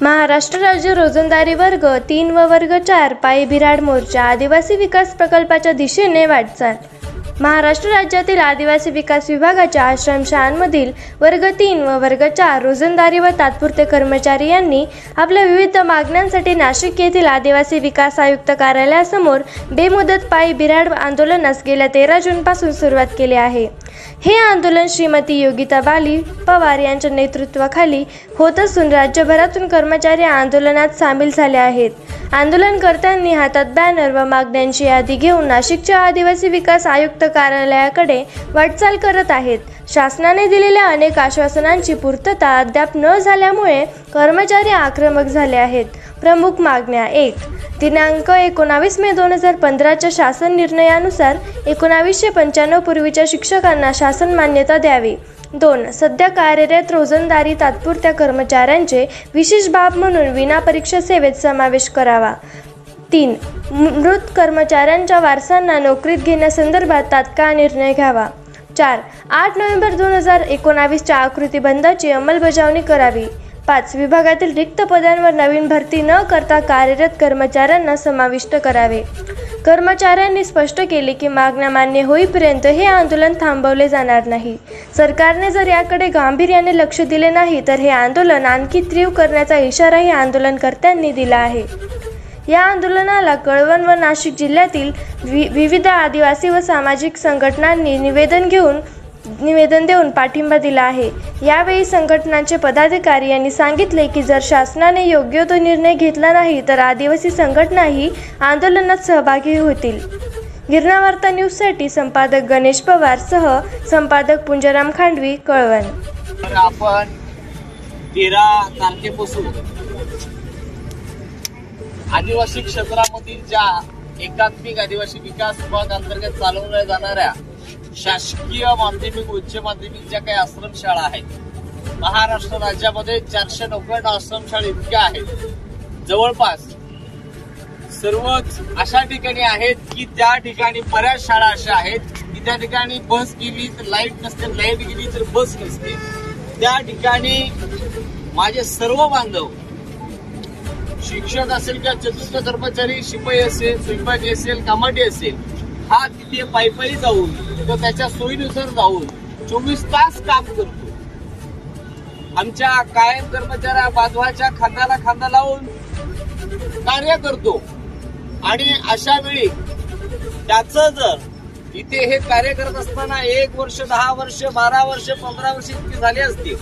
महाराष्ट्र राज्य रोजंदारी वर्ग 3 व वर्ग 4 पायी बिऱ्हाड मोर्चा आदिवासी विकास प्रकल्पाच्या दिशेने वाटचाल। महाराष्ट्र राज्यातील आदिवासी विकास विभागाच्या आश्रमशाळांमधील वर्ग 3 व वर्ग 4 रोजंदारी व तात्पुरते कर्मचारी यांनी आपल्या विविध मागण्यांसाठी नाशिक येथील आदिवासी विकास आयुक्त कार्यालयासमोर बेमुदत पायी बिऱ्हाड आंदोलनास गेल्या 13 जूनपासून सुरुवात केली आहे। हे आंदोलन श्रीमती योगिता बाली पवार यांच्या नेतृत्वाखाली होत असून राज्यभरातून कर्मचारी आंदोलनात सामील झाले आहेत। आंदोलनकर्त्यांनी हातात बॅनर व मागण्यांची यादी घेऊन नाशिकच्या आदिवासी विकास आयुक्त कार्यालयाकडे वाटचाल करत आहेत। शासनाने दिलेल्या अनेक आश्वासनांची पूर्तता अद्याप न झाल्यामुळे कर्मचारी आक्रमक झाले आहेत। प्रमुख मागण्या: 1. दिनांक 19 मे 2015च्या शासन निर्णयानुसार 1995 पूर्वीच्या शिक्षकांना शासन मान्यता द्यावी। 2. सध्या कार्यरत रोजंदारी तात्पुरत्या कर्मचाऱ्यांचे विशेष बाब म्हणून विनापरीक्षा सेवेत समावेश करावा। 3. मृत कर्मचाऱ्यांच्या वारसांना नोकरीत घेण्यासंदर्भात तात्काळ निर्णय घ्यावा। 4. 8 नोव्हेंबर 2019च्या आकृतीबंधाची अंमलबजावणी करावी। 5. विभागातील रिक्त पदांवर नवीन भरती न करता कार्यरत कर्मचाऱ्यांना समाविष्ट करावे। कर्मचाऱ्यांनी स्पष्ट केले की मागण्या मान्य होईपर्यंत हे आंदोलन थांबवले जाणार नाही। सरकारने जर याकडे गांभीर्याने लक्ष दिले नाही तर हे आंदोलन आणखी तीव्र करण्याचा इशाराही आंदोलनकर्त्यांनी दिला आहे। या आंदोलनाला कळवण व नाशिक जिल्ह्यातील विविध आदिवासी व सामाजिक संघटनांनी निवेदन देऊन पाठिंबा दिला आहे। यावेळी संघटनांचे पदाधिकारी यांनी सांगितले की जर शासनाने योग्य तो निर्णय घेतला नाही तर आदिवासी संघटनाही आंदोलनात सहभागी होतील। गिरणावार्ता न्यूजसाठी संपादक गणेश पवार सह संपादक पुंजराम खांडवी, कळवण। आपण 13 तारखेपासून आदिवासी क्षेत्रामधील ज्या एकात्मिक आदिवासी विकास विभाग अंतर्गत चालवल्या जाणाऱ्या शासकीय माध्यमिक उच्च माध्यमिक ज्या काही आश्रमशाळा आहेत, महाराष्ट्र राज्यामध्ये 490 आश्रमशाळा इतक्या आहेत। जवळपास सर्वच अशा ठिकाणी आहेत की त्या ठिकाणी बऱ्याच शाळा अशा आहेत की त्या ठिकाणी बस गेली तर लाईट नसते, लाईट गेली तर बस नसते। त्या ठिकाणी माझे सर्व बांधव, शिक्षक असेल किंवा चतुर्थ कर्मचारी, शिपाई असेल, स्वयंपाकी असेल, कामाठी असेल, हा तिथे पायी जाऊन तो त्याच्या सोयीनुसार जाऊन 24 तास काम करतो। आमच्या कायम कर्मचाऱ्या बांधवाच्या खांद्याला खांदा लावून कार्य करतो आणि अशा वेळी त्याचं जर इथे हे कार्य करत असताना 1 वर्ष, 10 वर्ष, 12 वर्ष, 15 वर्ष इतकी झाली असतील